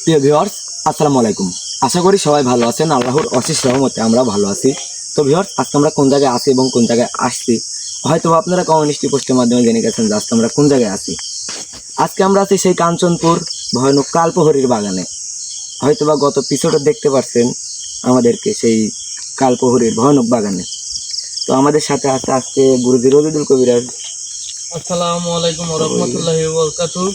প্রিয় ভিউয়ার্স, আসসালামু আলাইকুম। আশা করি সবাই ভালো আছেন। আল্লাহর অশেষ রহমতে আমরা ভালো আছি। তো ভিউয়ার্স, আজকে আমরা কোন জায়গায় আছি এবং কোন জায়গায় আসছি হয়তো আপনারা কমিউনিটি পোস্টের মাধ্যমে জেনে গেছেন যে আজকে আমরা কোন জায়গায় আছি। আজকে আমরা আছি সেই কাঞ্চনপুর ভয়ানক কালপ্রহরীর বাগানে। হয়তোবা গত এপিসোডে দেখতে পাচ্ছেন আমাদেরকে সেই কালপ্রহরীর ভয়ানক বাগানে। তো আমাদের সাথে আছে আজকে গুরুজি রবিদুল কবিরাজ। আসসালামু আলাইকুম ওয়া রাহমাতুল্লাহি ওয়া বারাকাতুহু।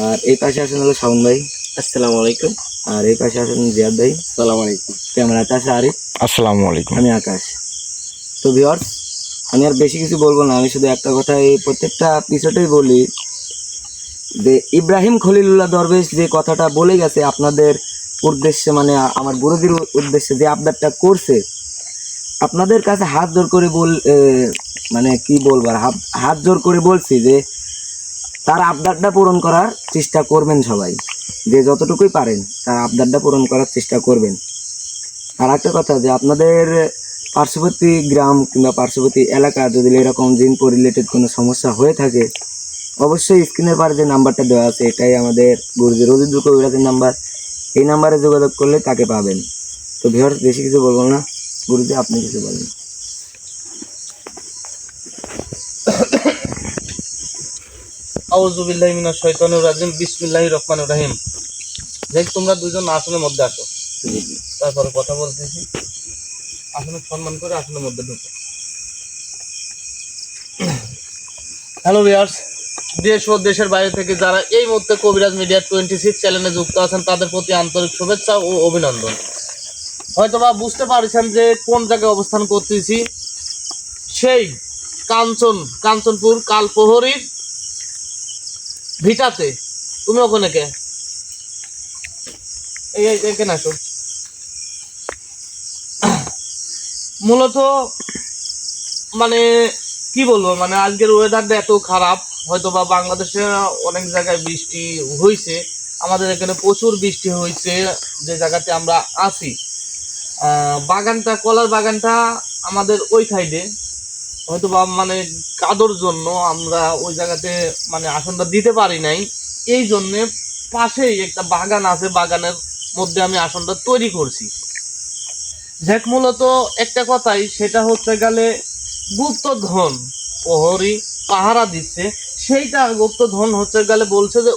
আর এই পাশে আছেন হলো শাওন ভাই। আসসালামু আলাইকুম। আর এই পাশে আছেন জিয়াদ ভাই। আসসালামু আলাইকুম। ক্যামেরাতে আছে আরিফ। আসসালামু আলাইকুম। আমি আকাশ। তো ভিউয়ার্স, আমি আর বেশি কিছু বলবো না। আমি শুধু একটা কথা এই প্রত্যেকটা এপিসোডেই বলি যে ইব্রাহিম খলিলুল্লাহ দরবেশ যে কথাটা বলে গেছে আপনাদের উদ্দেশ্যে, মানে আমার গুরুজির উদ্দেশ্যে যে আবদারটা করছে, আপনাদের কাছে হাত জোর করে মানে কি বলবো আর হাত জোর করে বলছি যে তার আবদারটা পূরণ করার চেষ্টা করবেন সবাই, যে যতটুকুই পারেন তার আবদারটা পূরণ করার চেষ্টা করবেন। আর একটা কথা যে আপনাদের পার্শ্ববর্তী গ্রাম কিংবা পার্শ্ববর্তী এলাকা যদি এরকম জিনপো রিলেটেড কোনো সমস্যা হয়ে থাকে, অবশ্যই স্ক্রিনের পারে যে নাম্বারটা দেওয়া আছে এটাই আমাদের গুরুজি রবিদুল কবিরাজের নাম্বার। এই নাম্বারে যোগাযোগ করলে তাকে পাবেন। তো ভিউয়ার্স, বেশি কিছু বলবো না, গুরুজি আপনি কিছু বলেন। আউযু বিল্লাহি মিনাশ শাইতানির রাজিম। বিসমিল্লাহির রহমানির রহিম। দেখ, তোমরা দুজন আসনের মধ্যে আসো, তারপরে কথা বলতেছি। আসনে সম্মান করে আসনের মধ্যে ঢুকো। হ্যালো ভিউয়ার্স, দেশ ও দেশের বাইরে থেকে যারা এই মুহূর্তে কবিরাজ মিডিয়া 26 চ্যানেলে যুক্ত আছেন তাদের প্রতি আন্তরিক শুভেচ্ছা ও অভিনন্দন। হয়তোবা বুঝতে পারছেন যে কোন জায়গায় অবস্থান করতেছি। সেই কাঞ্চনপুর কালপ্রহরীর ভিটাতে। তুমি ওখানে কে? এখানে আসো। মূলত মানে কি বলবো, মানে আজকের ওয়েদারটা এত খারাপ। হয়তো বা বাংলাদেশে অনেক জায়গায় বৃষ্টি হয়েছে, আমাদের এখানে প্রচুর বৃষ্টি হয়েছে যে জায়গাতে আমরা আছি। বাগানটা, কলার বাগানটা আমাদের ওই সাইডে। হয়তো বা মানে কাদোর জন্য আমরা ওই জায়গাতে মানে আসনটা দিতে পারি নাই। এই জন্যে পাশেই একটা বাগান আছে, বাগানের মধ্যে আমি আসনটা তৈরি করছি। যাক, মূলত একটা কথাই, সেটা হচ্ছে গেলে গুপ্তধন প্রহরী পাহারা দিচ্ছে। সেইটা গুপ্তধন হচ্ছে গেলে বলছে যে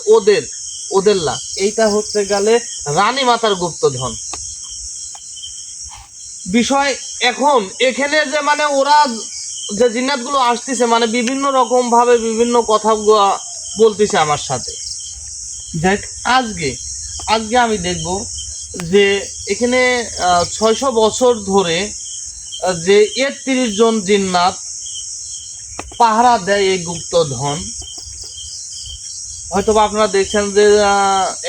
ওদের না, এইটা হচ্ছে গেলে রানী মাতার গুপ্তধন বিষয়। এখন এখানে যে মানে ওরা যে জিন্নাতগুলো আসতেছে, মানে বিভিন্ন রকম ভাবে বিভিন্ন কথা বলতেছে আমার সাথে। দেখ, আজকে আমি দেখব যে এখানে 600 বছর ধরে যে 31 জন জিন্নাত পাহারা দেয় এই গুপ্তধন। হয়তোবা আপনারা দেখছেন যে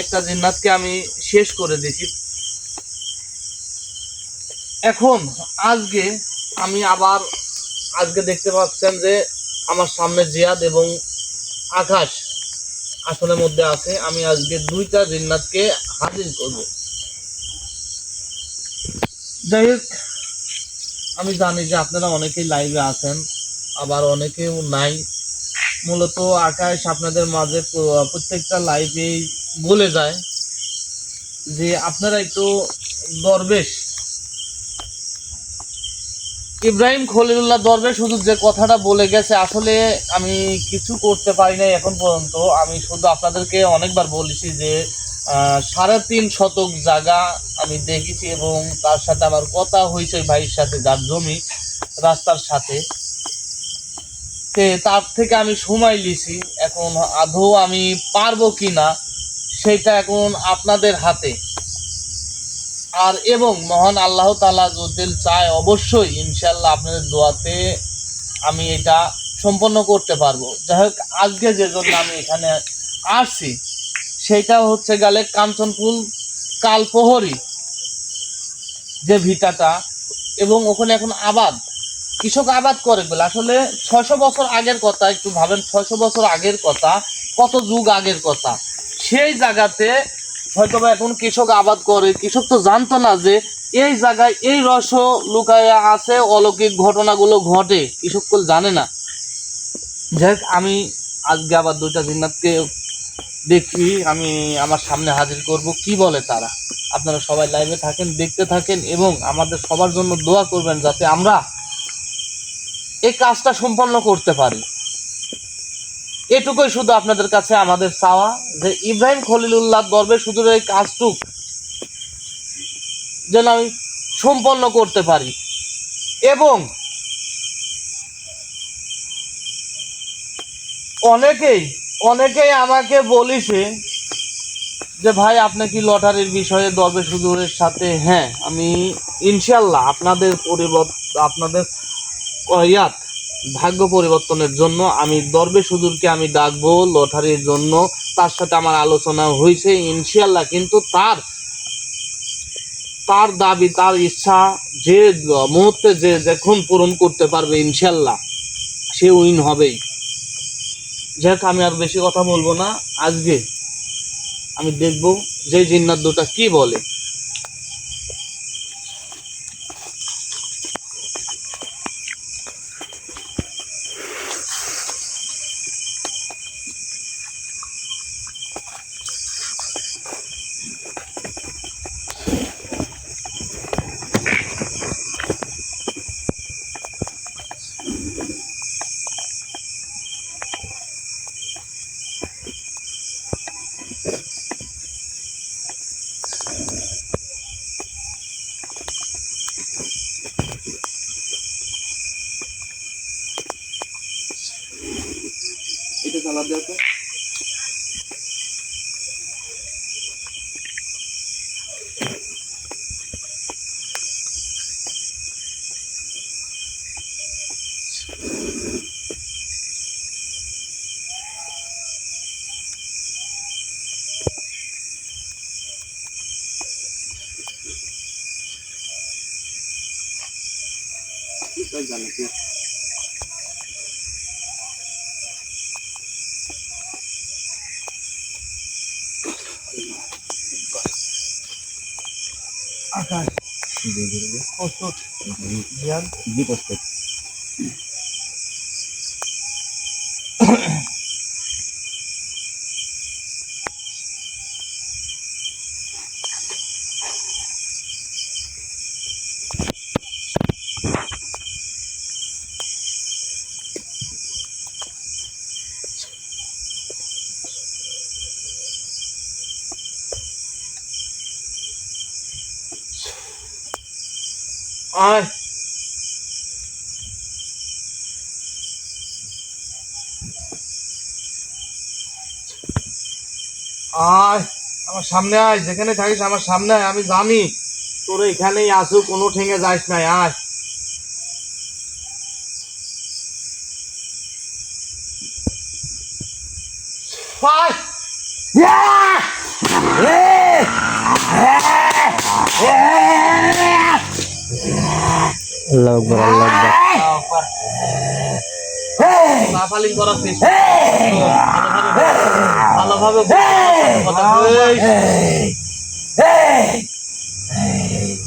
একটা জিন্নাতকে আমি শেষ করে দিয়েছি। এখন আজকে দেখতে পাচ্ছেন যে আমার সামনে জিয়াদ এবং আকাশ আসনের মধ্যে আছে। আমি আজকে দুইটা জিন্নাতকে হাজির করব। যাই হোক, আমি জানি যে আপনারা অনেকেই লাইভে আছেন, আবার অনেকেও নাই। মূলত আকাশ আপনাদের মাঝে প্রত্যেকটা লাইভেই বলে যায় যে আপনারা একটু দরবেশ ইব্রাহিম খলিলুল্লাহ দরবেশ শুধু যে কথাটা বলে গেছে, আসলে আমি কিছু করতে পারি নাই এখন পর্যন্ত। আমি শুধু আপনাদেরকে অনেকবার বলেছি যে 3.5 শতক জায়গা আমি দেখেছি এবং তার সাথে আমার কথা হয়েছে ওই ভাইয়ের সাথে, যার জমি রাস্তার সাথে। তার থেকে আমি সময় লিছি। এখন আদৌ আমি পারবো কিনা সেটা এখন আপনাদের হাতে। আর এবং মহান আল্লাহ তাআলা যদি চায়, অবশ্যই ইনশাআল্লাহ আপনাদের দোয়াতে আমি এটা সম্পন্ন করতে পারবো। যাই হোক, আজকে যে জন্য আমি এখানে আসছি সেটা হচ্ছে গেলে কাঞ্চনপুর কালপ্রহরী যে ভিটাটা, এবং ওখানে এখন কৃষক আবাদ করে বলে। আসলে 600 বছর আগের কথা, একটু ভাবেন, 600 বছর আগের কথা, কত যুগ আগের কথা। সেই জায়গাতে হয়তো বা এখন কৃষক আবাদ করে। কৃষক তো জানতো না যে এই জায়গায় এই রহস্য লুকায়া আছে, অলৌকিক ঘটনাগুলো ঘটে, কৃষক জানে না। যাই হোক, আমি আজকে আবার দুইটা জিন্নাতকে দেখি আমি আমার সামনে হাজির করব, কি বলে তারা। আপনারা সবাই লাইভে থাকেন, দেখতে থাকেন এবং আমাদের সবার জন্য দোয়া করবেন যাতে আমরা এই কাজটা সম্পন্ন করতে পারি। এটুকুই শুধু আপনাদের কাছে আমাদের চাওয়া, যে ইব্রাহিম খলিলুল্লাহ দরবেশ হুজুরের এই কাজটুক যেন আমি সম্পন্ন করতে পারি। এবং অনেকেই আমাকে বলেছে যে ভাই আপনি কি লটারির বিষয়ে দরবেশ হুজুরের সাথে, হ্যাঁ আমি ইনশাল্লাহ আপনাদের আপনাদের ভাগ্য পরিবর্তনের জন্য আমি দরবেশ হুজুরকে আমি ডাকবো লটারির জন্য। তার সাথে আমার আলোচনা হয়েছে ইনশাল্লাহ, কিন্তু তার দাবি, তার ইচ্ছা যে মুহূর্তে যে যখন পূরণ করতে পারবে ইনশাল্লাহ সে উইন হবেই। যাই হোক, আমি আর বেশি কথা বলবো না। আজকে আমি দেখব যে জিন্নাত দুটা কি বলে। এটা চালা দেওয়া তো। জানি কি আকাশ প্রস্তুত জ্ঞান জি প্রস্তুত। আয় আয় আমার সামনে আয়, যেখানে থাকিস আমার সামনে আয়। আমি জানি তোর এখানেই আসু, কোনো ঠেঙে যাইস নাই। আয় আয় আল্লাহু আকবার, আল্লাহু আকবার। লাফালিং করার চেষ্টা ভালোভাবে কথা বলিস।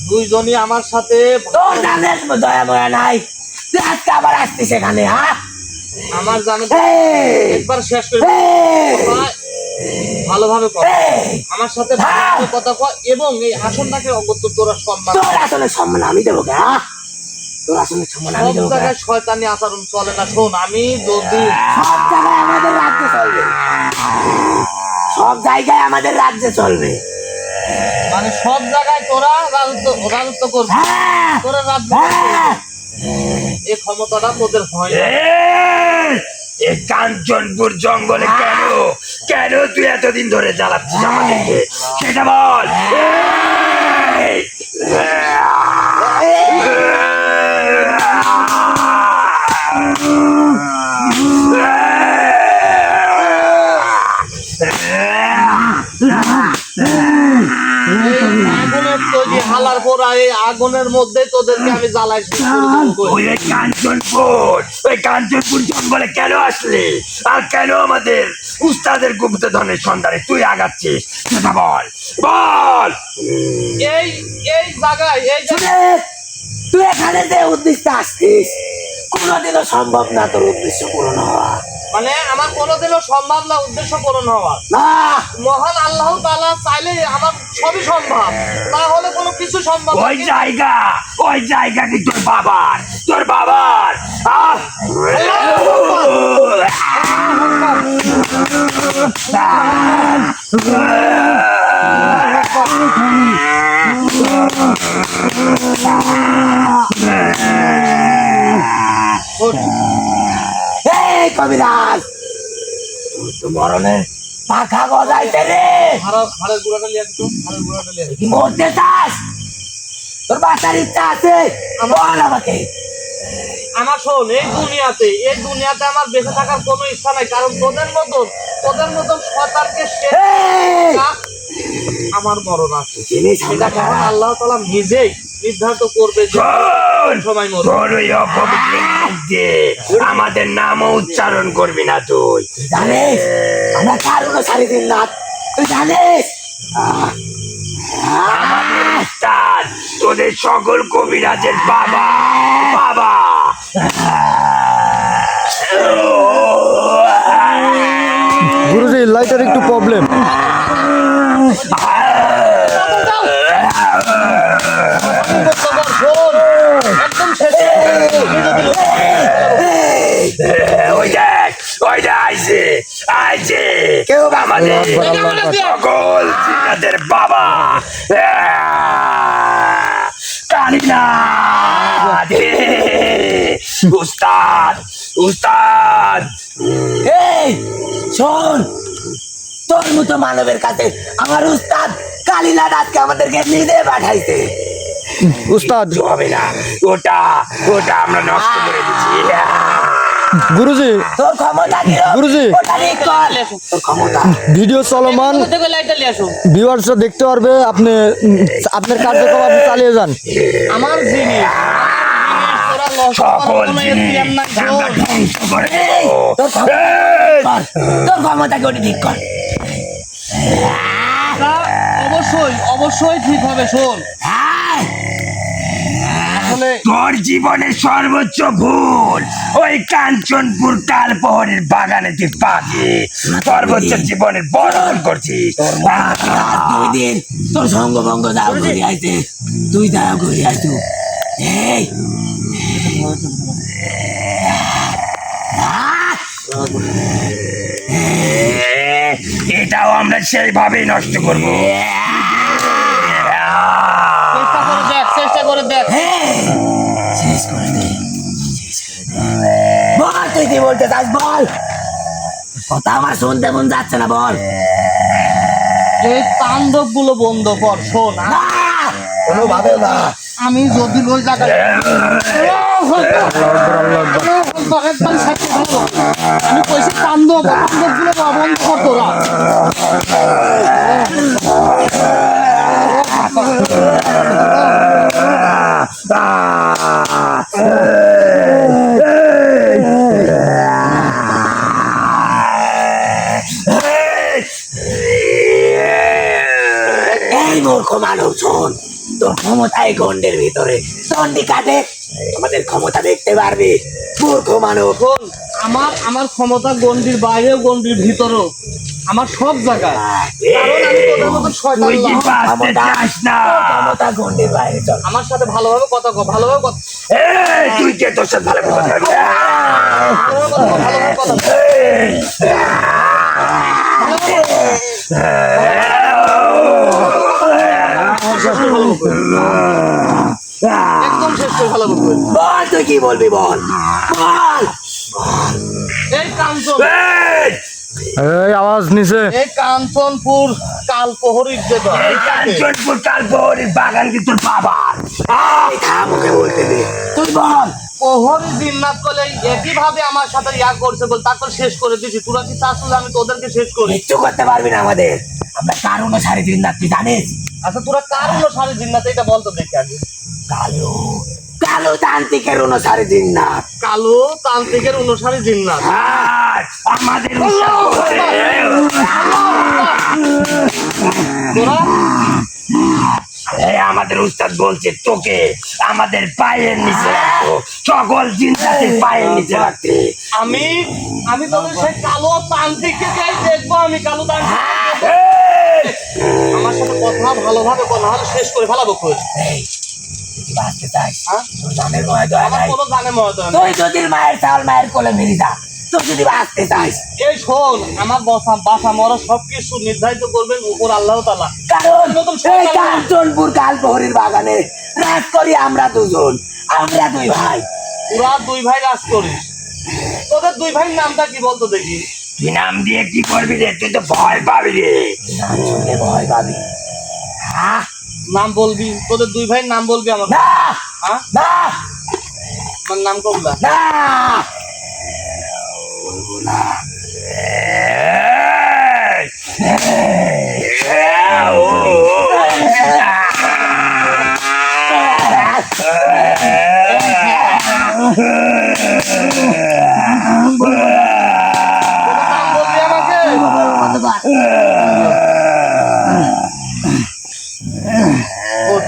দুইজনই আমার সাথে তোর জানের দয়া ময়া নাই, তুই আজকে আবার আসতিস এখানে? হ্যাঁ, আমার জানে একবার শেষ করে ভালোভাবে আমার সাথে ভালোভাবে কথা কয় এবং এই আসনটাকে অগত্য তোরা সম্মান। তোর আসলে সম্মান আমি দেবো কে? হ্যাঁ, তোর আসলে সম্মান আমি সব দেবো কে? জায়গায় শয়তানি আচরণ চলে না। শোন, আমি যদি সব জায়গায় আমাদের রাজ্যে চলবে, সব জায়গায় আমাদের রাজ্যে চলবে। মানে সব জায়গায় তোরা রাজত্ব করবি, হ্যাঁ, তোরা রাজ্য হ্যাঁ। এই ক্ষমতাটা তোদের হয় না। এই কাঞ্চনপুর জঙ্গলে কেন কেন তুই এতদিন ধরে জ্বালাচ্ছিস আমাদেরকে সেটা বল। আগুনের তৈরি হালার পোড়া এই আগুনের মধ্যে তোদেরকে আমি জ্বালাইছি। ওই কাঞ্চনপুর জঙ্গলে কেন আসলি আর কেন আমাদের উস্তাদের গুপ্তধনের সন্ধানে তুই আগাচ্ছিস সেটা বল বল। এই এই জায়গায় তুই এখানে যে উদ্দেশ্যে আসছিস কোনোদিনও সম্ভব না তোর উদ্দেশ্য পূরণ হওয়া। মানে আমার কোনোদিনও সম্ভব না উদ্দেশ্য পূরণ হওয়া। না মহান আল্লাহ তাআলা চাইলে আমার সবই সম্ভব, না হলে কোনো কিছু সম্ভব ওই না। জায়গা কি তোর বাবার আহ! এই কবিরাজ তুই তো মরণের পাখা গজাইতে রে হাড়ের গুঁড়াটা লিয়ে আসো, হাড়ের গুঁড়াটা লিয়ে আসো। কি মরতে চাস তোর বাঁচার ইচ্ছা আছে বল আমাকে আমার শোন, এই দুনিয়াতে আমার বেঁচে থাকার কোনো ইচ্ছা নাই, কারণ তোদের মতন শয়তানকে শেষ এই! করা আমার মরণ আছে। জিনিস সেটা আমরা মহান আল্লাহ তাআলা নিজেই নির্ধারিত করবে যে কোন সময় মরবে। তোর ওই অপবিত্র মুখ দিয়ে আমাদের নামও উচ্চারণ করবি না তুই জানিস আমরা কারণ সারি দিন না তুই জানিস আমাদের উস্তাদ তোদের সকল কবিরাজের বাবা গুরুজি লাইটার একটু প্রবলেম। শোন, একদম শেষ। ওই দেখ আইছে কেউ আমাদের সকল জিন্নাতের বাবা কালিনা উস্তাদ এই শোন তোর মতো মানবের কাছে আমার উস্তাদ কালিনা আজকে আমাদেরকে নিজে পাঠাইছে উস্তাদ হবে না ওটা আমরা নষ্ট করে দিচ্ছি গুরুজি তোর ক্ষমতা কি গুরুজি ওটা ঠিক কর তোর ক্ষমতা ভিডিও চলমান, থেকে লাইটটা নিয়ে আসো। ভিউয়ার্সরা দেখতে পারবে। আপনি আপনার কার্যক্রম আপনি চালিয়ে যান। আমার জিনিস তোরা লস সকল জিনিস আমরা ধ্বংস করে দেব। তোর ক্ষমতাকে ওটা ঠিক কর অবশ্যই ঠিক হবে। শোন, আসলে তোর জীবনের সর্বোচ্চ ভুল ওই কাঞ্চনপুর কালপহরের বাগানে তুই পাখি সর্বোচ্চ জীবনের বড় ভুল করছিস দুই দিন তোর সঙ্গ ভঙ্গ যাও ঘুরে আইতে তুই যাও ঘুরে আইতু এই এটাও আমরা সেইভাবেই নষ্ট করবো চেষ্টা করে দেখ। শেষ করে দে বল তুই কি বলতে চাস বল কথা আমার শুনতে মন যাচ্ছে না বল এই তাণ্ডব গুলো বন্ধ কর। শোন, কোনোভাবে না আমি যদি ওই জায়গায় আমি কইছি তাণ্ডব গুলো বন্ধ কর তোরা। এই মূর্খ মানব শোন তোর ক্ষমতায় গন্ডের ভিতরে চন্ডি কাটে আমাদের ক্ষমতা দেখতে পারবি মূর্খ মানব শোন, আমার ক্ষমতা গন্ডির বাইরেও গন্ডির ভিতরেও আমার সব জায়গায়, কারণ আমি তোদের মতো শয়তান তুই কি না। বাঁচতে চাস না ক্ষমতা গন্ডের বাইরে চল আমার সাথে ভালোভাবে কথা কও, ভালোভাবে কথা এই তুই কে তোর সাথে ভালো কথা বলবি? ভালোভাবে কথা বল। একদম শেষ করে ভালোভাবে বল। বল তুই কি বলবি বল বল এই কাঞ্চন, এই আওয়াজ নিচে এই কাঞ্চনপুর কালপহরির যে এই কাঞ্চনপুর কালপহরির বাগান কি তোর বাবার মুখে বলতে দে তুই বল প্রহরী জিন্নাত বলে একই ভাবে আমার সাথে ইয়া করছে বল, তারপর শেষ করে দিছি। তোরা কি চাস যে আমি তোদেরকে শেষ করি? কিচ্ছু করতে পারবি না আমাদের আমরা কারণ সাড়ে তিন রাত তুই জানিস আচ্ছা তোরা কার অনুসারে জিন্নাত এটা বলতো দেখি আগে। কালো কালো তান্ত্রিকের অনুসারে দিন না কালো তান্ত্রিকের অনুসারে জিন্নাত। আমাদের তোরা আমাদের উস্তাদ বলছে তোকে আমাদের পায়ের নিচে রাখতো, সকল জিন্দাতে পায়ের নিচে রাখতে। আমি আমি তোদের সেই কালো তান্ত্রিককে যাই দেখবো, আমি কালো তান্ত্রিক আমার সাথে কথা ভালোভাবে কথা হলে শেষ করে ফেলাবো খোঁজ। এই, তুই কি বাঁচতে চাস? হ্যাঁ? তোর জানের ময় দয়া আমার নাই। কোনো জানে মহতম তুই যদি মায়ের চাল মায়ের কোলে মেরে যা, তুই যদি বাঁচতে চাস। এই শোন, আমার বাসা মরা সবকিছু নির্ধারিত করবেন উপর আল্লাহ তাআলা। কারণ নতুন এই সরকার- কাঞ্চনপুর কালপহরীর বাগানে রাত করি আমরা দুজন, আমরা দুই ভাই। তোরা দুই ভাই রাজ করিস, তোদের দুই ভাইয়ের নামটা কি বলতো দেখি? তুই নাম দিয়ে কি করবি রে? তুই তো ভয় পাবি রে। নাম শুনলে ভয় পাবি? হ্যাঁ? নাম বলবি, তোদের দুই ভাইয়ের নাম বলবি আমার। না হ্যাঁ, না আমার নাম কবলা। না, বলবো না। নাম বলবি আমাকে? ওঠ।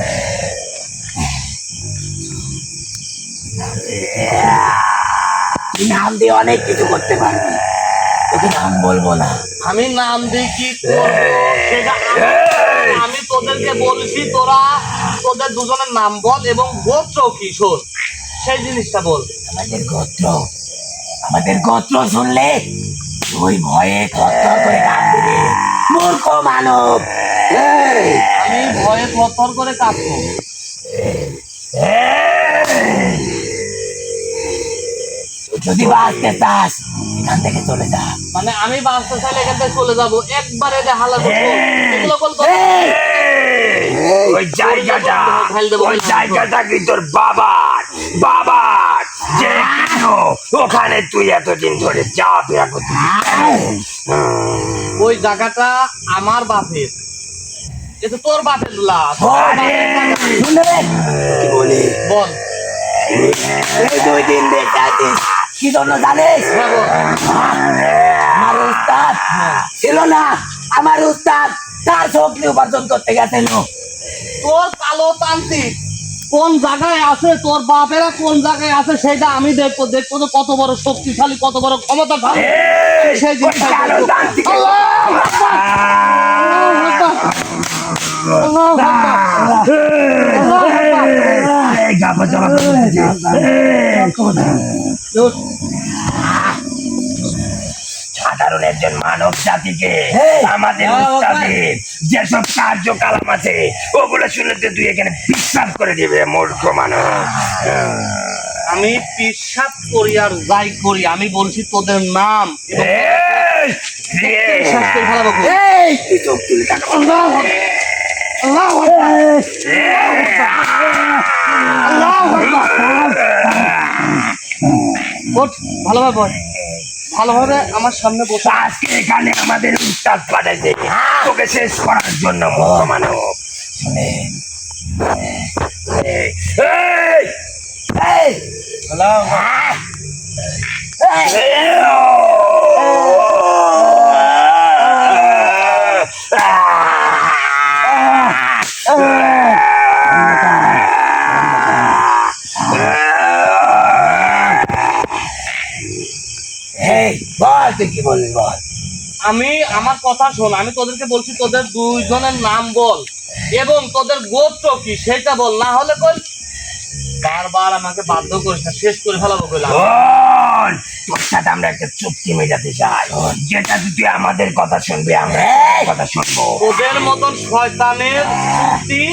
তুই নাম দিয়ে অনেক কিছু করতে পারবি, তোকে নাম বলবো না। আমি নাম দিই কি করবো সেটা আমি তোদেরকে বলছি, তোদের দুজনের নাম বল এবং গোত্র কি শোন, সেই জিনিসটা বল। আমাদের গোত্র শুনলে তুই ভয়ে থরথর করে কাঁপবি রে, মূর্খ মানব। এই, আমি ভয়ে থরথর করে কাঁপবো। তুই যদি বাঁচতে চাস এখান থেকে চলে যা। মানে আমি বাঁচতে চাইলে এখান থেকে চলে যাবো একবারে, হালা এগুলো বলতো। ওই জায়গাটা, ঢাল দেবো। ওই জায়গাটা কি তোর বাবার যে কিনো, ওখানে তুই এতদিন ধরে যা ফেরা করছিস। ওই জায়গাটা আমার বাপের, এটা তোর বাপের লাশ। কি বলি বল। এই 2 দিন বেঁচে আছিস কি জন্য জানিস? হ্যাঁ, বল। আমার উস্তাদ ছিল না, আমার উস্তাদ তার চোখলি উপার্জন করতে গেছিল। তোর কালো তান্ত্রিক কোন জায়গায় আছে, তোর বাপেরা কোন জায়গায় আছে সেটা আমি দেখবো যে কত বড় শক্তিশালী, কত বড় ক্ষমতাশালী সেই ওই কালো তান্ত্রিক সাধারণ একজন মানব জাতিকে আমাদের উস্তাদের যেসব কার্যকলাপ আছে ওগুলো শুনলে তুই এখানে বিশ্বাস করে দিবে, মূর্খ মানুষ। আমি পিসাব করি আর যাই করি, আমি বলছি তোদের নাম বিশ্বাস করে ফেলাবো। তুই চোখ তুলে তাকা। ওঠ, ভালোভাবে বল, ভালোভাবে আমার সামনে বসে। আজকে এখানে আমাদের উস্তাদ পাঠাইছে তোকে শেষ করার জন্য, মূর্খ মানব। শুনে এই, এই, এই, বল তুই কি বলবি বল। আমি আমার কথা শোন, আমি তোদেরকে বলছি তোদের দুইজনের নাম বল এবং তোদের গোত্র কি সেটা বল, না হলে কই বারবার আমাকে বাধ্য করিস না, শেষ করে ফেলাবো কইলাম। বল, তোর সাথে আমরা একটা চুক্তি মেটাতে চাই, যেটা তুই আমাদের কথা শুনবি আমরা তোর কথা শুনবো। তোদের মতন শয়তানের চুক্তি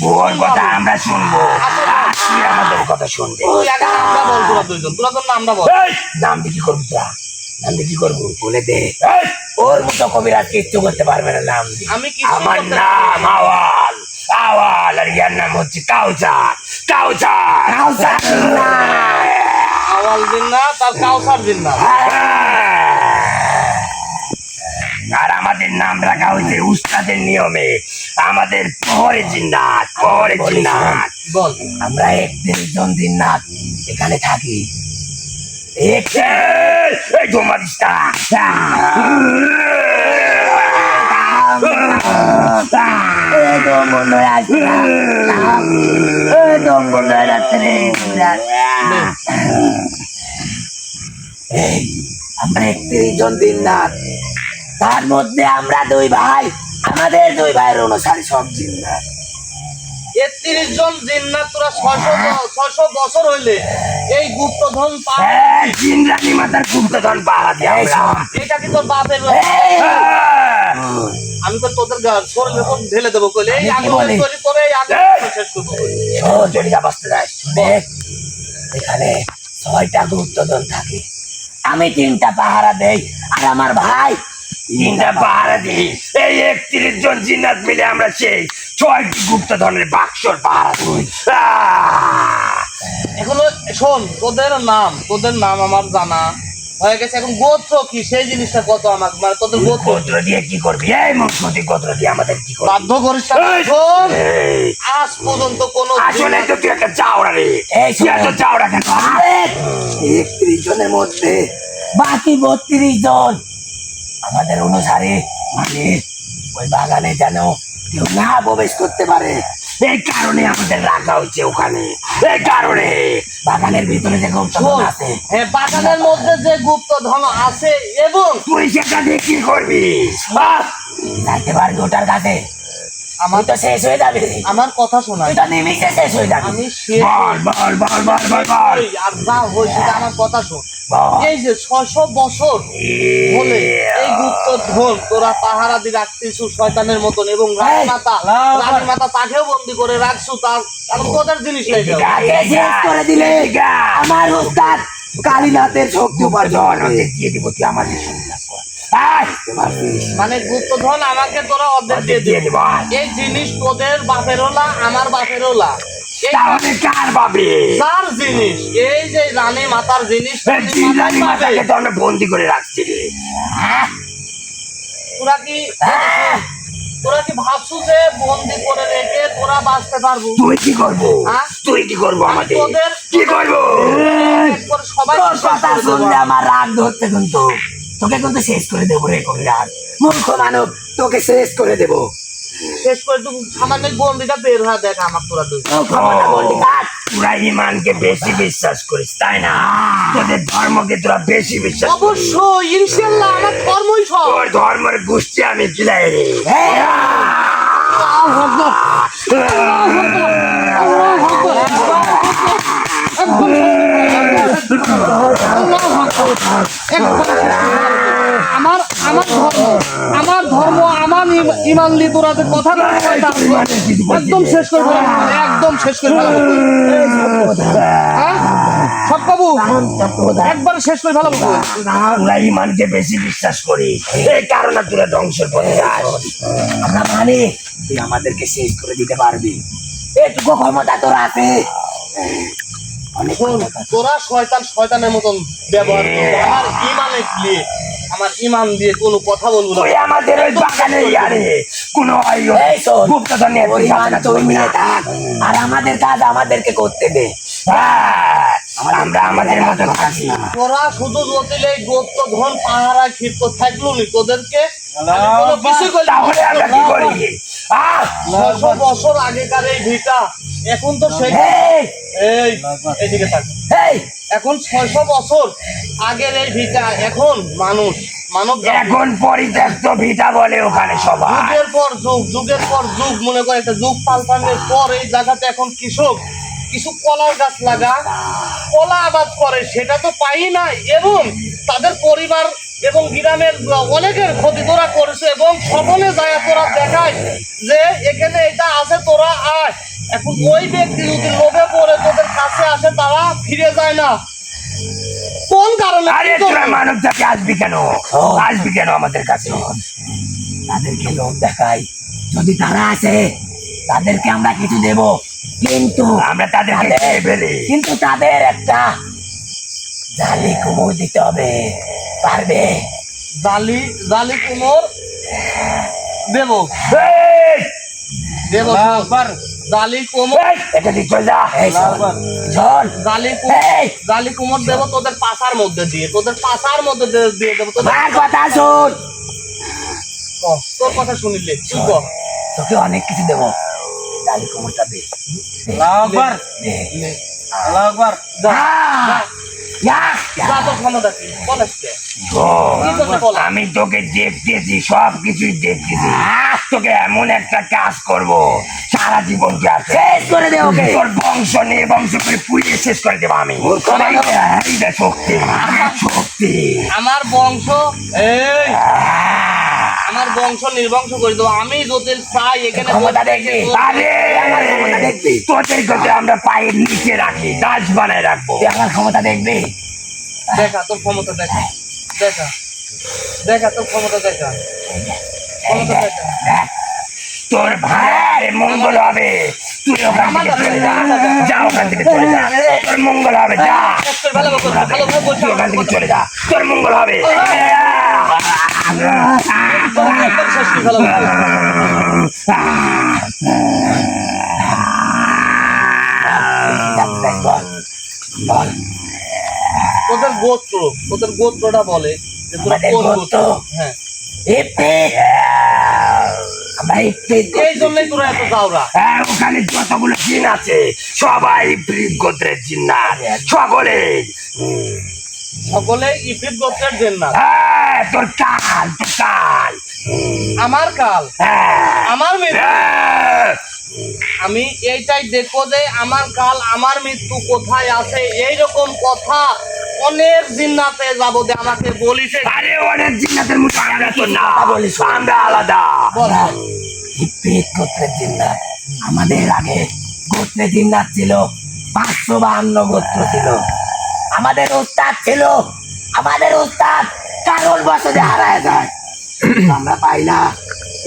তোর কথা আমরা শুনবো আর তুই আমাদের কথা শুনবি। তুই আগে নামটা বল, তোরা দুইজন, তোরা তোর নামটা বল। এই, নাম দিয়ে কি করবি তোরা? নাম দিয়ে কি করবো বলে দে। এই, ওর মতো কবিরাজ কিচ্ছু করতে পারবে না নাম দিয়ে। আমি কিছু আমার করতে নাম আওয়াল, আওয়াল, আর ইয়ার নাম হচ্ছে কাউসার, কাউসার, কাউসার। আওয়াল দিন না, তার কাউসার দিন না। আর আমাদের নাম রাখা হয়েছে উস্তাদের নিয়মে, আমাদের পরে জিন্নাত, পরে জিন্নাত। বল। আমরা 1-3 জন জিন্নাত এখানে থাকি। এই জমাদিসটা দম বন্ধ হয়ে আসছে না। দম বন্ধ হয়ে যাচ্ছে রে। এই আমরা 31 জন জিন্নাত, তার মধ্যে আমরা 2 ভাই, আমাদের 2 ভাইয়ের অনুসারী সব জিন্নাত। 31 জন জিন্নাত, তোরা 600 বছর হইলে এই গুপ্তধন জিন্দানি মাতার গুপ্তধন পাহারা দিয়ে আমরা। এটা কি তোর বাপের? আমি তো তোদের শরীরে ঢেলে দেবো কইলে এই আগুনের তৈরি করে এই আগুন শেষ করবো। জড়িয়া বসতে যাই। এখানে 6টা গুপ্তধন থাকে, আমি 3টা পাহারা দেই আর আমার ভাই 3টা পাহারা দিই। এই 31 জন জিন্নাত মিলে আমরা সেই 6টি গুপ্তধনের বাক্সর পাহারা দিই। এখন শোন, তোদের নাম আমার জানা হয়ে গেছে, এখন গোত্র কি সেই জিনিসটা কত আমার, মানে তোদের গোত্র দিয়ে কি করবি? এই মুখ্যমন্ত্রী গোত্র দিয়ে আমাদের কি করবি? বাধ্য করিস না। শোন, আজ পর্যন্ত কোনো আসলে তো তুই একটা চাওড়া রে। এই তো চাওড়া কেন? 31 জনের মধ্যে বাকি 32 জন আমাদের অনুসারে, মানে ওই বাগানে যেন কেউ না প্রবেশ করতে পারে, এই কারণে আমাদের রাখা হচ্ছে ওখানে। এই কারণে বাগানের ভিতরে যে গুপ্তধন আছে, হ্যাঁ বাগানের মধ্যে যে গুপ্তধন আছে, এবং তুই সেটা দিয়ে কি করবি? যাইতে পারবি ওটার কাছে? আমার তো শেষ হয়ে যাবে। আমার কথা শোনা, এটা নিমিষে শেষ হয়ে যাবে। আমি বল বল বল বল বল বল। আর যা হয়েছে আমার কথা শোন। বল। এই যে 600 বছর হলে এই গুপ্তধন তোরা পাহারা দিয়ে রাখতেছ শয়তানের মতন, এবং রানী মাতা তাকেও বন্দি করে রাখছো, তার কারণ তোদের জিনিস নাই। শেষ করে দিলে আমার ওস্তাদ কালীনাথের শক্তি উপার্জন দিয়ে দিব। তুই আমার মানে গুপ্তধন আমাকে তোরা অর্ধেক দিয়ে দিব। এই জিনিস তোদের বাপের হলা, আমার বাপের হলা। তাহলে কার পাবে? যার জিনিস, এই যে রানী মাতার জিনিস, রানী মাতাকে তো আমরা বন্দি করে রাখছি রে। তোরা কি ভাবছো যে বন্দি করে রেখে তোরা বাঁচতে পারবো? তুই কি করবো? তুই কি করবো? আমাদের তোদের কি করবো? সবাই কথা শুনলে আমার রাগ ধরতে, কিন্তু তোকে কিন্তু শেষ করে দেবো রে কবিরাজ। মূর্খ মানব, তোকে শেষ করে দেবো। শেষ করে তুই সামান্য গন্ডিটা বের হয়ে দেখ আমার, তোরা দুই তোরা ইমানকে বেশি বিশ্বাস করিস তাই না? তোদের ধর্মকে তোরা বেশি বিশ্বাস। অবশ্যই, ইনশাআল্লাহ আমার ধর্মই সব। তোর ধর্মের গোষ্ঠী আমি বিলাই রে। আমার ধর্ম আমার ইমান নিয়ে তোরা যে কথা একদম শেষ করে ফেলাম, একদম শেষ করে ফেলাম। সব বাবু একবার শেষ করে ফেলাম। তোরা ইমানকে বেশি বিশ্বাস করি, এই কারণে তোরা ধ্বংসের পথে যাস। আমরা মানে তুই আমাদেরকে শেষ করে দিতে পারবি, এটুকু ক্ষমতা তোর আছে। তোরা শয়তানের মতন ব্যবহার করবি আমার ইমানে দিয়ে, আমার ইমান দিয়ে কোনো কথা বলবো না। তুই আমাদের ওই বাগানে ইয়ারে কোনো গুপ্তধন নিয়ে তুই নিয়ে থাক, আর আমাদের কাজ আমাদেরকে করতে দে। আমরা আমাদের মতো থাকি। তোরা শুধু জটিলে গুপ্তধন পাহারায় ক্ষিপ্ত থাকলো নি, তোদেরকে তাহলে আমরা কি করি? 600 বছর আগেকার এই ভিটা এখন তো সেই এইদিকে থাক। এখন 600 বছর আগের এই ভিটা এখন মানব এখন পরিত্যক্ত ভিটা বলে ওখানে সবাই। যুগের পর যুগ মনে করে একটা যুগ পাল্টানোর পর এই জায়গাতে এখন কিছু কলার গাছ লাগা, কলা আবাদ করে, সেটা তো পাই না, এবং তাদের পরিবার এবং গ্রামের অনেকের ক্ষতি তোরা করেছে, এবং সকলে যায় তোরা দেখায় যে এখানে এটা আছে, তোরা আয়। এখন ওই ব্যক্তি যদি লোভে পড়ে তোদের কাছে আসে, তারা ফিরে যায় না। কোন কারণে? আরে তোরা মানব জাতি আসবি কেন আমাদের কাছে? তাদেরকে লোভ দেখাই, যদি তারা আসে তাদেরকে আমরা কিছু দেব, কিন্তু আমরা তাদেরকে কিন্তু তাদের একটা জালি কুমোর দিতে হবে। পারবে? জালি কুমোর দেব জালি কুমোর জালি কুমোর দেবো তোদের পাশার মধ্যে দিয়ে দেবো। কথা শোন, তোর কথা শুনিলে তোকে অনেক কিছু দেবো, তাহলে ক্ষমতা দে। আল্লাহু আকবার, আল্লাহু আকবার। যা, যা, যা, তোর ক্ষমতা কি? বল আজকে। আমি তোকে দেখতেছি, সব কিছুই দেখতেছি। তোকে এমন একটা কাজ করব, সারা জীবনকে আর শেষ করে দেবো। তোর বংশ নিয়ে বংশ করে পুড়িয়ে শেষ করে দেবো আমি। এই যে শক্তি, শক্তি। আমার বংশ, এই আমার বংশ নির্বংশ করে দেবো। আমি তোদের চাই এখানে ক্ষমতা দেখবি? আরে আমার ক্ষমতা দেখবি? তোদের কথা আমরা পায়ের নিচে রাখি, দাস বানায় রাখবো। তুই আমার ক্ষমতা দেখবি? দেখা তোর ক্ষমতা, দেখা দেখা দেখা তোর ক্ষমতা, দেখা ক্ষমতা, দেখা। তোর ভাইয়ের মঙ্গল হবে, তুই ওখান থেকে চলে যা। যা, ওখান থেকে চলে যা, তোর মঙ্গল হবে। যা, তুই ওখান থেকে চলে যা, তোর মঙ্গল হবে। বল, তোদের গোত্র, তোদের গোত্রটা বলে যে তোরা আমাদের কোন গোত্র? গোত্র? হ্যাঁ, আমরা এই জন্যই তোরা এত যাওরা। ওখানে যতগুলো জিন আছে সবাই ইবরিত গোত্রের জিন্নাত, সকলে। সকলে ইফরিত গোত্রের জিন্নাত। তোর কাল, তোর কাল। আমার কাল, হ্যাঁ, আমার মৃত্যু। হ্যাঁ। আমি এইটাই দেখবো যে আমার কাল, আমার মৃত্যু কোথায় আছে। এইরকম কথা অনেক জিন্নাতে যাবো যে আমাকে বলিছে। আরে অনেক জিন্নাতের মতো আমরা তো না, আমরা আলাদা। বল, ইবরিত গোত্রের জিন্নাত। আমাদের আগে গোত্রের জিন্নাত ছিল 552 গোত্র ছিল। আমাদের উস্তাদ ছিল, আমাদের উস্তাদ কারণ বসতে হারায় যায়, আমরা পাই না।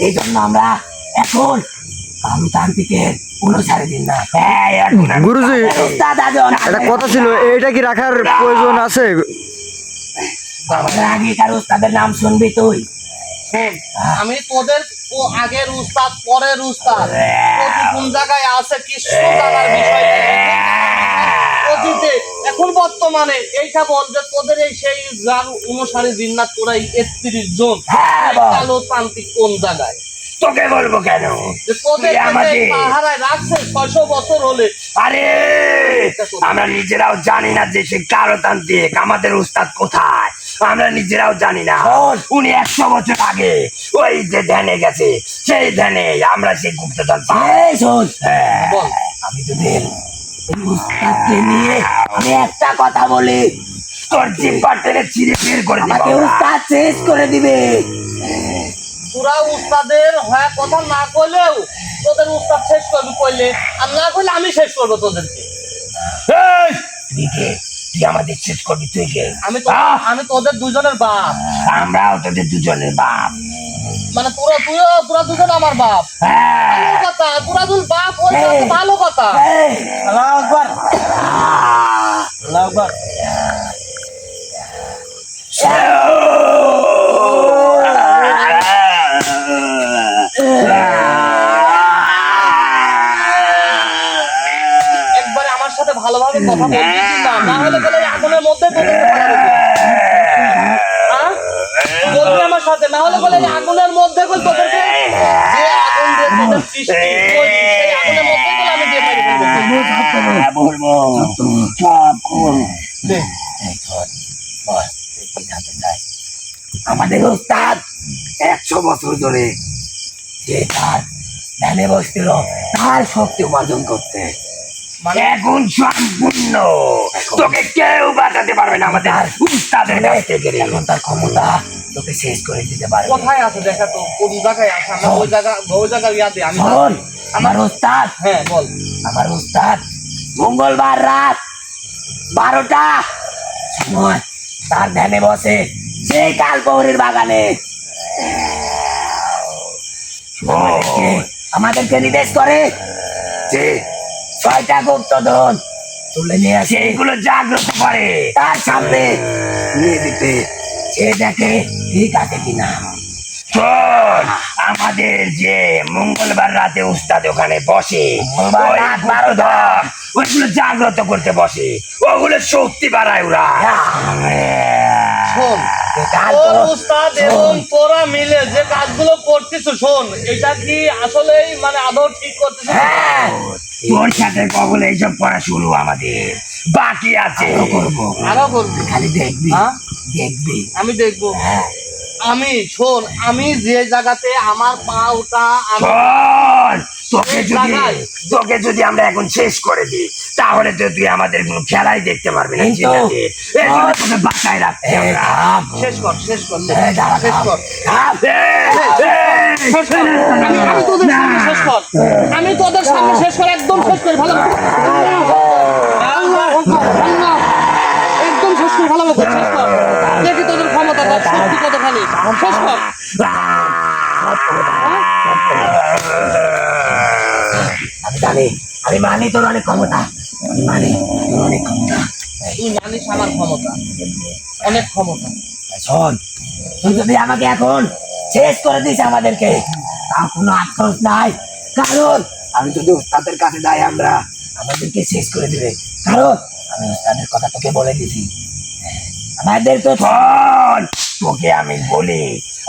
এই জন্য আমরা এখন কালুতান্ত্রিকের অনুসারে জিন্নাত। গুরুজি, উস্তাদ একটা কথা ছিল, এটা কি রাখার প্রয়োজন আছে? আমাদের আগেকার উস্তাদের নাম শুনবি তুই? শোন, আমি তোদের আগের উস্তাদ, পরের উস্তাদ, প্রতি কোন জায়গায় আছে কিছু জানার বিষয় নেই। অতীতে, এখন বর্তমানে এইটা বল যে তোদের এই সেই যার অনুসারী জিন্নাত তোরা 31 জন, হ্যাঁ, বল। কালো তান্ত্রিক কোন জায়গায়? তোকে বলবো কেন? যে তোদের তুই আমাকে- পাহারায় রাখছে 600 বছর হলে। আরে আমরা নিজেরাও জানি না যে সে কালতান্ত্রিক, আমাদের উস্তাদ কোথায় আমরা নিজেরাও জানি না। উনি 100 বছর আগে ওই যে ধ্যানে গেছে, সেই ধ্যানে আমরা সেই গুপ্তধন পাই। বল, আমি তোদের এই উস্তাদকে নিয়ে আমি একটা কথা বলি, তোর জিব্বা টেনে ছিঁড়ে বের করে দিবে। উস্তাদ শেষ করে দিবে। তোরা উস্তাদের হ্যাঁ কথা না কইলেও তোদের উস্তাদ শেষ করবি কইলে, আর না কইলে আমি শেষ করবো তোদেরকে। এই, তুই কে? তুই আমাদের শেষ করবি? তুই কে? আমি তোদের দুজনের বাপ। আমরাও তোদের দুজনের বাপ। মানে তোরা দুজন আমার বাপ। ভালো কথা, তোরা দুজন বাপ হয়ে ভালো কথা। আল্লাহু আকবার, আল্লাহু আকবার। একবারে আমার সাথে ভালোভাবে কথা বলবি কি না? না হলে গেলে আগুনের মধ্যে তোদেরকে ফেলা দেবো। হ্যাঁ? বলবি আমার সাথে, না হলে বলে আগুনের মধ্যে কই তোদেরকে, যে আগুন দিয়ে তোদের সৃষ্টি, ওই সেই আগুনের মধ্যে কই আমি দিয়ে মেরে ফেলবো। বলবো সব কোন দে। আমাদের ওস্তাদ 100 বছর ধরে যে তার ধ্যানে বসছিল, তার শক্তি উপার্জন করতে মানে এখন সম্পূর্ণ তোকে কেউ বাঁচাতে পারবে না আমাদের উস্তাদের কাছ থেকে। এখন তার ক্ষমতা তোকে শেষ করে দিতে পারবে। কোথায় আছে দেখা তো, কোন জায়গায় আছে? আমরা ওই জায়গার ইয়াতে আমি শোন, আমার ওস্তাদ, হ্যাঁ বল। আমার ওস্তাদ মঙ্গলবার রাত 12টা সময় তার ধ্যানে বসে, সেই কালপৌরির বাগানে আমাদেরকে নির্দেশ করে যে 6টা গুপ্তধন তুলে নিয়ে আসে, এগুলো জাগ্রত করে তার সামনে নিয়ে দিতে। সে দেখে ঠিক আছে কিনা। শোন, আমাদের যে মঙ্গলবার রাতে উস্তাদ ওখানে বসে, ওই রাত 12 ওইগুলো জাগ্রত করতে বসে, ওগুলো শক্তি বাড়ায় ওরা। শোন, তোর উস্তাদ এবং তোরা মিলে যে কাজগুলো করতেছ, শোন, এটা কি আসলেই মানে আদৌ ঠিক করতেছ? হ্যাঁ, তোর সাথে কবলে এইসব করা শুরু আমাদের বাকি আছে। করবো, আরো করবি? খালি দেখবি, হ্যাঁ? দেখবি। আমি দেখবো। আমি শোন, আমি যে জায়গাতে আমার পা ওটা শোন, সেই জায়গায় তোকে যদি আমরা এখন শেষ করে দিই, তাহলে তো তুই আমাদের কোনো খেলাই দেখতে পারবি না। জিন্নাতের এই জন্য তোকে বাঁচায় রাখতে আমরা। শেষ কর, শেষ কর, শেষ কর, এই, শেষ কর। আমি তোদের সামনে শেষ কর, আমি তোদের সামনে শেষ কর, একদম শেষ কর, ভালো করে। একদম শেষ কর, ভালো করে শেষ কর। দেখি তোদের ক্ষমতা শক্তি কতখানি, শেষ কর। আমি জানি, আমি মানি তোর অনেক ক্ষমতা, আমি মানি তোর অনেক ক্ষমতা। তুই জানিস আমার ক্ষমতা, অনেক ক্ষমতা। শোন, তুই যদি আমাকে এখন শেষ করে দিস আমাদেরকে, তাও কোনো আত্মস নাই, কারণ আমি যদি উস্তাদের কাছে যাই আমরা আমাদেরকে শেষ করে দিবে, কারণ আমি উস্তাদের কথা তোকে বলে দিছি। আমাদের তো শোন, তোকে আমি বলি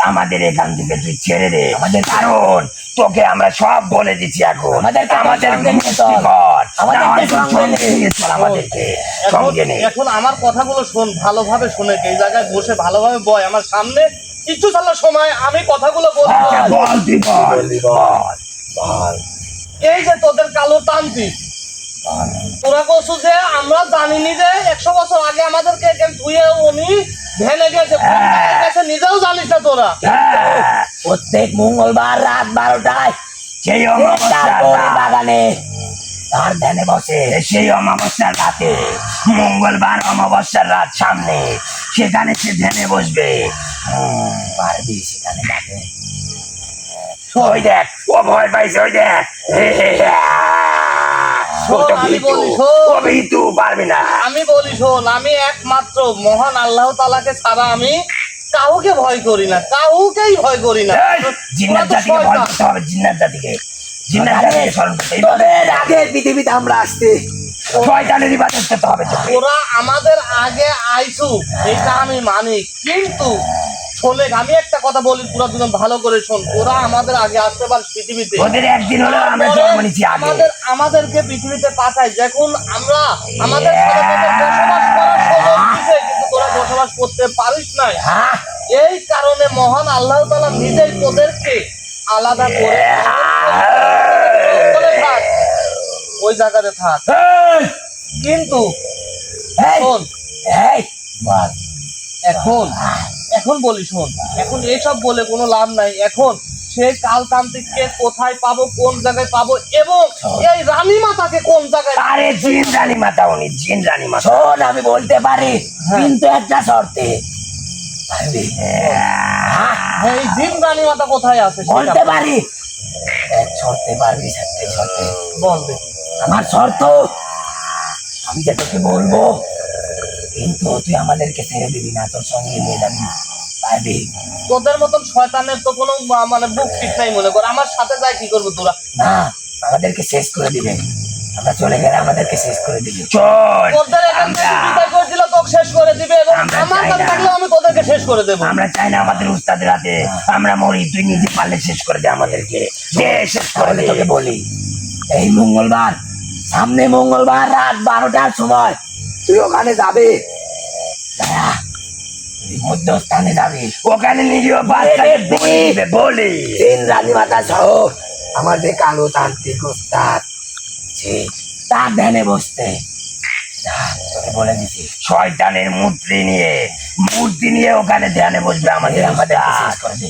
আমাদের এখান থেকে তুই ছেড়ে দে আমাদের, কারণ তোকে আমরা সব বলে দিচ্ছি এখন। আমাদেরকে সঙ্গে নে। এখন আমার কথাগুলো শোন, ভালোভাবে শুনে, এই জায়গায় বসে ভালোভাবে বয় আমার সামনে, কিছু চালার সময় আমি কথাগুলো বলবো। বল, তুই বল, বল, বল। এই যে তোদের কালো তান্ত্রিক, তোরা বলছো যে আমরা জানিনি যে 100 বছর আগে আমাদেরকে এখানে ধুয়ে উনি ভেনে গেছে, নিজেও জানিস না তোরা। প্রত্যেক মঙ্গলবার রাত 12টায় সেই অমাবস্যার বাগানে তার ধ্যানে বসে, সেই অমাবস্যার রাতে, মঙ্গলবার অমাবস্যার রাত সামনে, সেখানে সে ধ্যানে বসবে। পারবি সেখানে যাবে? ওই দেখ, ও ভয় পাইছে, ওই দেখ। পারবি না। আমি বলি শোন, আমি একমাত্র মহান আল্লাহ তাআলাকে ছাড়া আমি কাউকে ভয় করি না, কাউকেই ভয় করি না। জিন্নাত জাতিকে ভয় করতে হবে, জিন্নাত জাতিকে, জিন্নাত জাতিকে স্মরণ করতে হবে। আগে পৃথিবীতে আমরা আসতে শয়তানের ইবাদত করতে হবে। ওরা আমাদের আগে আইছু, এটা আমি মানি, কিন্তু শোনে, আমি একটা কথা বলি, তোরা দুজন ভালো করে শোন। ওরা আমাদের আগে আসতে পারে পৃথিবীতে, ওদের একদিন হলো আমরা জন্ম নিচ্ছি আগে। আমাদেরকে পৃথিবীতে পাঠায়, যখন আমরা আমাদের সাথে বসবাস করার সুযোগ দিছে, কিন্তু তোরা বসবাস করতে পারিস নাই। এই কারণে মহান আল্লাহ তাআলা নিজেই তোদেরকে আলাদা করে থাক, ওই জায়গাতে থাক। কিন্তু শোন, এখন বলি শোন, এখন এসব বলে কোনো লাভ নাই। এখন সেই কালতান্ত্রিককে কোথায় পাবো, কোন জায়গায় পাবো, এবং এই রানী মাতাকে কোন জায়গায়? আরে জিন রানী মাতা, উনি জিন রানী মাতা। শোন, আমি বলতে পারি, কিন্তু একটা শর্তে। এই জিন রানী মাতা কোথায় আছে বলতে পারি, এক শর্তে পারবি, একটা শর্তে বল দেখি। আমার শর্ত, আমি যে তোকে বলবো, কিন্তু তুই আমাদেরকে ছেড়ে দিবি না, তোর সঙ্গে নিয়ে যাবি, পারবি? তোদের মতন শয়তানের তো কোনো মানে বুক ঠিক নাই, মনে কর। আমার সাথে যাই কি করবো তোরা? না, আমাদেরকে শেষ করে দিবে, আমরা চলে গেলে আমাদেরকে শেষ করে দিবে। তোদের এখান থেকে বিদায় করে দিলে তোকে শেষ করে দিবে, এবং আমার কাছে থাকলেও আমি তোদেরকে শেষ করে দেবো। আমরা চাই না আমাদের উস্তাদের হাতে আমরা মরি, তুই নিজে পারলে শেষ করে দে আমাদেরকে, শেষ করে দে। তোকে বলি, এই মঙ্গলবার, সামনে মঙ্গলবার রাত 12টার সময় তুই ওখানে যাবে, মধ্যস্থানে যাবি, ওখানে নিজেও বলি তিন রানী মাতা সহ আমার যে কালো তান্ত্রিক উস্তাদ তার ধ্যানে বসতে বলে দিছি। শয়তানের মূর্তি নিয়ে ওখানে ধ্যানে বসবে, আমাদের শেষ করে দে।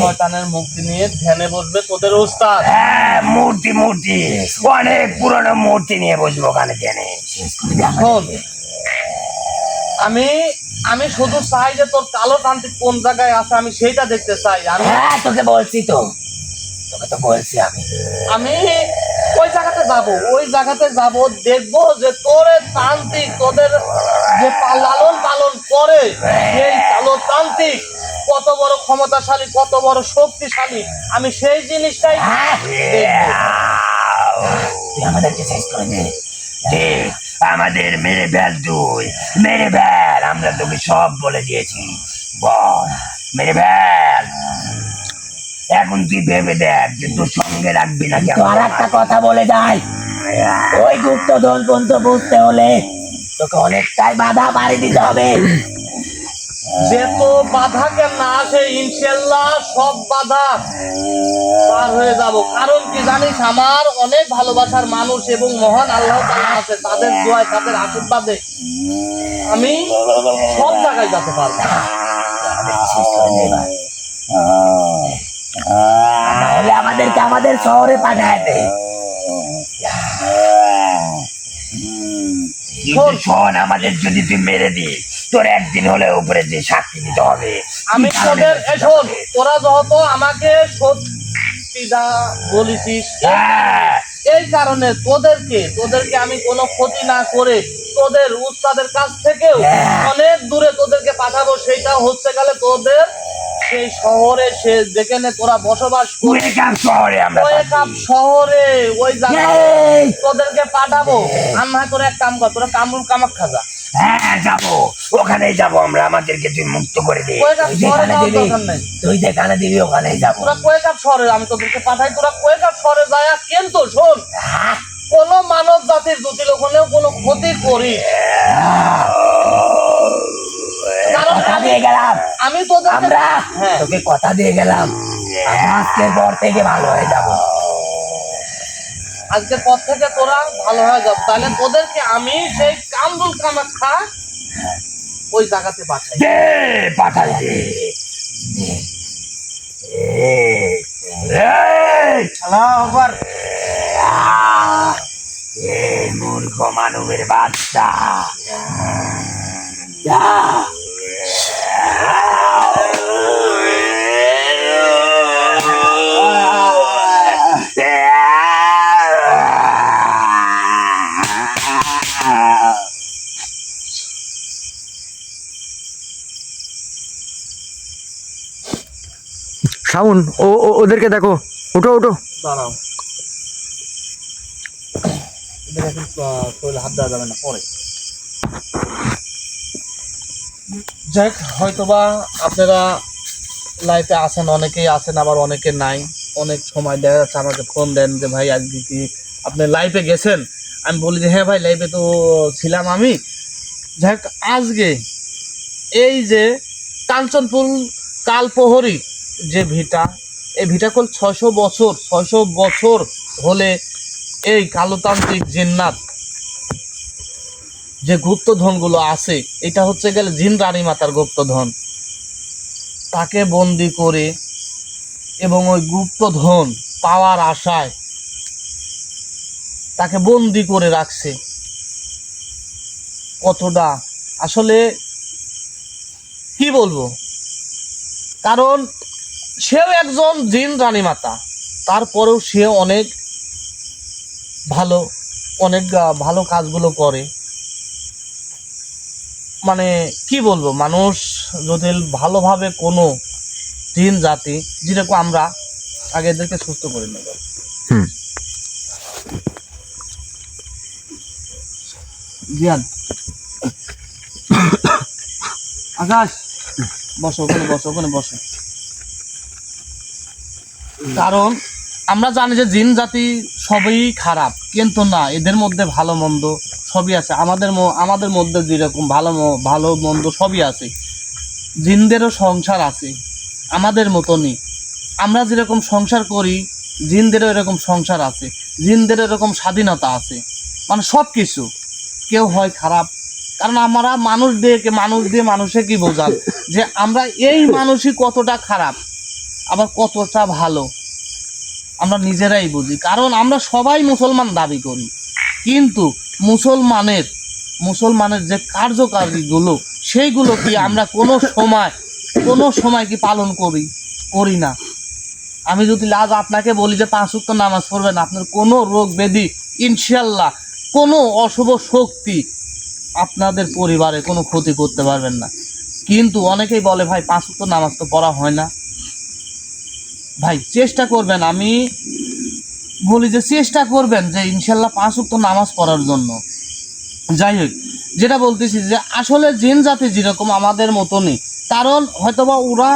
শয়তানের মুক্তি নিয়ে ধ্যানে বসবে তোদের উস্তাদ? হ্যাঁ, মূর্তি অনেক পুরনো মূর্তি নিয়ে বসবো ওখানে ধ্যানে, শেষ করে দে। শোন, আমি শুধু চাই যে তোর কালো তান্ত্রিক কোন জায়গায় আছে, আমি সেইটা দেখতে চাই। হ্যাঁ, তোকে বলছি তো, তোকে তো বলছি আমি ওই জায়গাতে যাব, দেখবো যে তোর তান্ত্রিক, তোদের যে লালন পালন করে সেই কালো তান্ত্রিক কত বড় ক্ষমতাশালী, কত বড় শক্তিশালী, আমি সেই জিনিসটাই তুই আমাদেরকে শেষ করে দে। আমাদের মেরে ফেল, তুই মেরে ফেল, আমরা তোকে সব বলে দিয়েছি। বল মেরে ফেল। এখন তুই ভেবে দেখ যে তোর সঙ্গে রাখবি নাকি। আর একটা কথা বলে যাই, ওই গুপ্তধন পর্যন্ত বুঝতে হলে তোকে অনেকটাই বাধা পাড়ি দিতে হবে। যে তো বাধা কেন না আসে, ইনশাল্লাহ সব বাধা পার হয়ে যাব। কারণ কি জানিস, আমার অনেক ভালোবাসার মানুষ এবং মহান আল্লাহ তাআলা আছে, তাদের দোয়ায় তাদের আশীর্বাদে আমি সব জায়গায় যেতে পারবো। তাহলে আমাদেরকে আমাদের শহরে পাঠায় দে। কিন্তু শোন, আমাদের যদি তুই মেরে দিস, তোর একদিন হলে উপরে যে সাক্ষী দিতে হবে। আমি তোদের শোন, তোরা যত আমাকে সত্যিটা বলেছিস, এই কারণে তোদেরকে আমি কোনো ক্ষতি না করে তোদের উস্তাদের কাছ থেকেও অনেক দূরে তোদেরকে পাঠাবো। সেইটা হচ্ছে গেলে তোদের সেই শহরে, সে যেখানে তোরা বসবাস করিস, শহরে আমরা শহরে ওই জায়গায় তোদেরকে পাঠাবো। আর না তোরা এক কাম কর, তোরা কামরুল কামাখ্যা যা। হ্যাঁ যাবো, ওখানেই যাবো আমরা। আমাদেরকে তুই মুক্ত করে দে। তুই যেখানে দিবি ওখানেই যাবো। তোরা কোয়েকাপ শহরে আমি তোদেরকে পাঠাই, তোরা কোয়েকাপ শহরে যায়। কিন্তু শোন, কোন মানব জাতির দুটি লোকনেও কোনো ক্ষতি করি, কারণ আমি তোদের তোকে কথা দিয়ে গেলাম, আজকের পর থেকে ভালো হয়ে যাবো। আজকের পর থেকে তোরা ভালো হয়ে যাবো। তাহলে তোদেরকে আমি সেই কামরুল কামাখ্যা ওই জায়গাতে পাঠাই। পাঠাই দে। মূর্খ মানবের বাচ্চা, শাওন, ওদেরকে দেখো, ওঠো ওঠো। দাঁড়াও, এদের এখন শরীরে হাত দেওয়া যাবে না, পরে যাক। হয়তোবা আপনারা লাইফে আছেন, অনেকেই আছেন, আবার অনেকে নাই। অনেক সময় দেখা যাচ্ছে আমাকে ফোন দেন যে ভাই আজকে কি আপনি লাইফে গেছেন। আমি বলি যে হ্যাঁ ভাই, লাইফে তো ছিলাম আমি। যাক, আজকে এই যে কাঞ্চনপুর কালপ্রহরী যে ভিটা, এই ভিটাকল 600 বছর হলে এই কালোতান্ত্রিক জিন্নাত যে গুপ্তধনগুলো আছে, এটা হচ্ছে গেলে জিন রানী মাতার গুপ্তধন, তাকে বন্দি করে এবং ওই গুপ্তধন পাওয়ার আশায় তাকে বন্দি করে রাখছে। কতটা আসলে কি বলবো, কারণ সেও একজন জিন রানী মাতা, তারপরেও সে অনেক ভালো কাজগুলো করে। মানে কি বলবো, মানুষ যদি ভালোভাবে কোনো জিন জাতি, যেরকম আমরা আগে এদেরকে সুস্থ করে নেব। জিয়ান, আকাশ, বসো ওখানে, বসো। কারণ আমরা জানি যে জিন জাতি সবই খারাপ, কিন্তু না, এদের মধ্যে ভালো মন্দ সবই আছে। আমাদের মধ্যে যেরকম ভালো মন্দ সবই আছে, জিনদেরও সংসার আছে আমাদের মতনই। আমরা যেরকম সংসার করি, জিনদেরও এরকম সংসার আছে, জিনদেরও এরকম স্বাধীনতা আছে। মানে সব কিছু, কেউ হয় খারাপ, কারণ আমরা মানুষ দিয়ে মানুষে কি বোঝাল যে আমরা এই মানুষই কতটা খারাপ আবার কতটা ভালো আমরা নিজেরাই বুঝি। কারণ আমরা সবাই মুসলমান দাবি করি, কিন্তু মুসলমানের যে কার্যকারীগুলো, সেইগুলো কি আমরা কোনো সময় কি পালন করি না। আমি যদি আজ আপনাকে বলি যে 5 ওয়াক্ত নামাজ পড়বেন, আপনার কোনো রোগ ব্যাধি ইনশাল্লাহ, কোনো অশুভ শক্তি আপনাদের পরিবারে কোনো ক্ষতি করতে পারবেন না। কিন্তু অনেকেই বলে ভাই 5 ওয়াক্ত নামাজ তো পড়া হয় না। ভাই চেষ্টা করবেন, আমি বলি যে চেষ্টা করবেন যে ইনশাল্লাহ 5 ওয়াক্ত নামাজ পড়ার জন্য। যাই হোক, যেটা বলতেছি যে আসলে জিন জাতি যেরকম আমাদের মতনই, কারণ হয়তোবা ওরা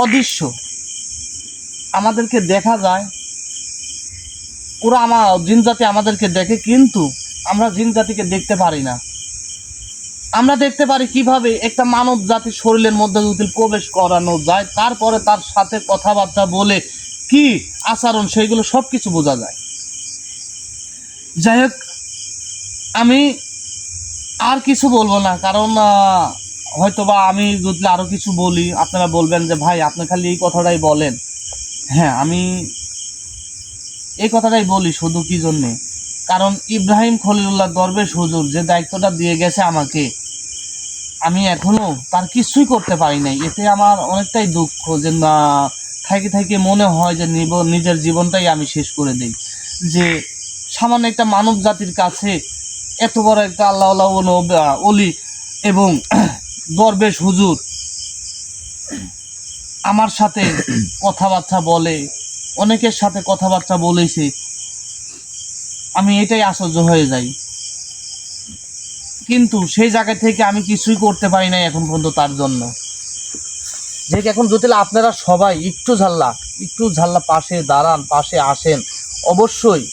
অদৃশ্য, আমাদেরকে দেখা যায়, ওরা জিন জাতি আমাদেরকে দেখে, কিন্তু আমরা জিন জাতিকে দেখতে পারি না। আমরা দেখতে পারি কিভাবে একটা মানব জাতির শরীরের মধ্যে যদি প্রবেশ করানো যায়, তারপরে তার সাথে কথাবার্তা বলে কি আচরণ সেইগুলো সব কিছু বোঝা যায়। যাই হোক, আমি আর কিছু বলবো না, কারণ হয়তোবা আমি যদি আরও কিছু বলি আপনারা বলবেন যে ভাই আপনি খালি এই কথাটাই বলেন। হ্যাঁ, আমি এই কথাটাই বলি শুধু কি জন্যে, কারণ ইব্রাহিম খলিলুল্লাহ দরবেশ হুজুর যে দায়িত্বটা দিয়ে গেছে আমাকে, আমি এখনো তার কিছুই করতে পারি নাই। এতে আমার অনেকটাই দুঃখ যে না, থাকি মনে হয় যে নিজের জীবনটাই আমি শেষ করে দেই, যে সামান্য একটা মানব জাতির কাছে এত বড় একটা আল্লাহ অলি এবং দরবেশ হুজুর আমার সাথে কথাবার্তা বলে, অনেকের সাথে কথাবার্তা বলেছে, আমি এটাই আশ্চর্য হয়ে যাই। কিন্তু সেই জায়গা থেকে আমি কিছুই করতে পারি নাই এখন পর্যন্ত তার জন্য। যে এখন যদি আপনারা সবাই একটু ঝাল্লা পাশে দাঁড়ান, পাশে আসেন, অবশ্যই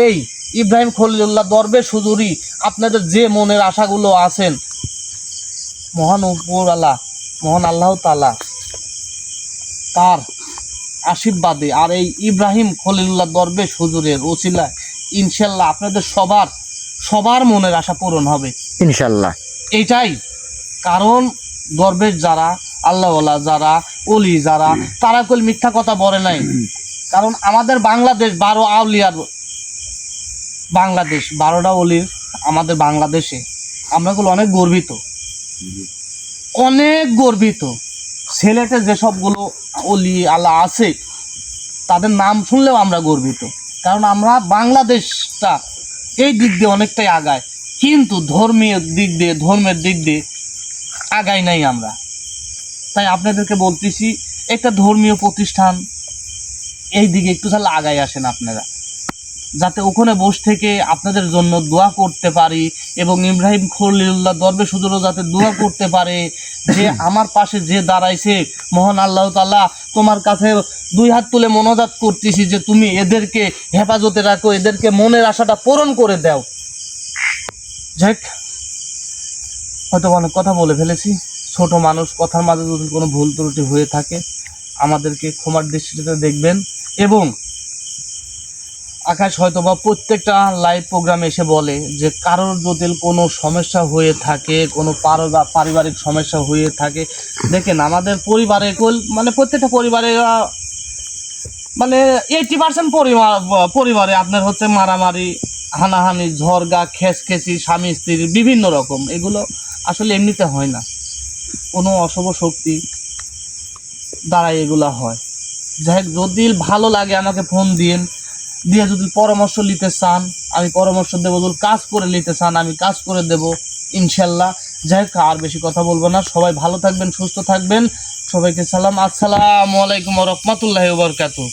এই ইব্রাহিম খলিলুল্লাহ দরবেশ হুজুরি আপনাদের যে মনের আশাগুলো আছেন, মহান উপরওয়ালা, মহান আল্লাহ তাআলা তার আশীর্বাদে আর এই ইব্রাহিম খলিলুল্লাহ দরবেশ হুজুরের ওসিলায় ইনশাল্লাহ আপনাদের সবার মনের আশা পূরণ হবে ইনশাল্লাহ। এইটাই কারণ, দরবেশ যারা, আল্লাহওয়ালা যারা, অলি যারা, তারা কল মিথ্যা কথা বলে নাই। কারণ আমাদের বাংলাদেশ 12 আউলিয়ার বাংলাদেশ, 12টা অলির আমাদের বাংলাদেশে, আমরা গুলো অনেক গর্বিত। সিলেটে যেসবগুলো অলি আল্লাহ আছে তাদের নাম শুনলেও আমরা গর্বিত, কারণ আমরা বাংলাদেশটা এই দিক দিয়ে অনেকটাই আগায়, কিন্তু ধর্মের দিক দিয়ে আগাই নাই আমরা। তাই আপনাদেরকে বলতেছি, একটা ধর্মীয় প্রতিষ্ঠান এই দিকে একটু তাহলে আগায় আসেন আপনারা, যাতে ওখানে বসে থেকে আপনাদের জন্য দোয়া করতে পারি, এবং ইব্রাহিম খলিলুল্লাহ দরবেশ হুজুরও যাতে দোয়া করতে পারে যে আমার পাশে যে দাঁড়াইছে, মহান আল্লাহ তাআলা তোমার কাছে 2 হাত তুলে মোনাজাত করতেছি যে তুমি এদেরকে হেফাজতে রাখো, এদেরকে মনের আশাটা পূরণ করে দাও। যাক, হয়তো অনেক কথা বলে ফেলেছি, ছোট মানুষ, কথার মাঝে যদি কোনো ভুল ত্রুটি হয়ে থাকে আমাদেরকে ক্ষমার দৃষ্টিতে দেখবেন। এবং আকাশ হয়তোবা প্রত্যেকটা লাইভ প্রোগ্রামে এসে বলে যে কারোর যদি কোনো সমস্যা হয়ে থাকে, কোনো পারিবারিক সমস্যা হয়ে থাকে, দেখেন আমাদের পরিবারে মানে প্রত্যেকটা পরিবারে মানে 80% পরিবারে আপনার হচ্ছে মারামারি, হানাহানি, ঝড়গা, খেসখেসি, স্বামী স্ত্রীর বিভিন্ন রকম, এগুলো আসলে এমনিতে হয় না, কোনো অশুভ শক্তি দ্বারাই এগুলো হয়। যাই হোক, যদি ভালো লাগে আমাকে ফোন দিয়ে যদি পরামর্শ নিতে চান আমি পরামর্শ দেবো, যদি কাজ করে নিতে চান আমি কাজ করে দেব ইনশাল্লাহ। যাই হোক, আর বেশি কথা বলবো না, সবাই ভালো থাকবেন, সুস্থ থাকবেন, সবাইকে সালাম, আসসালামু আলাইকুম ওয়া রাহমাতুল্লাহি ওয়া বারাকাতুহু।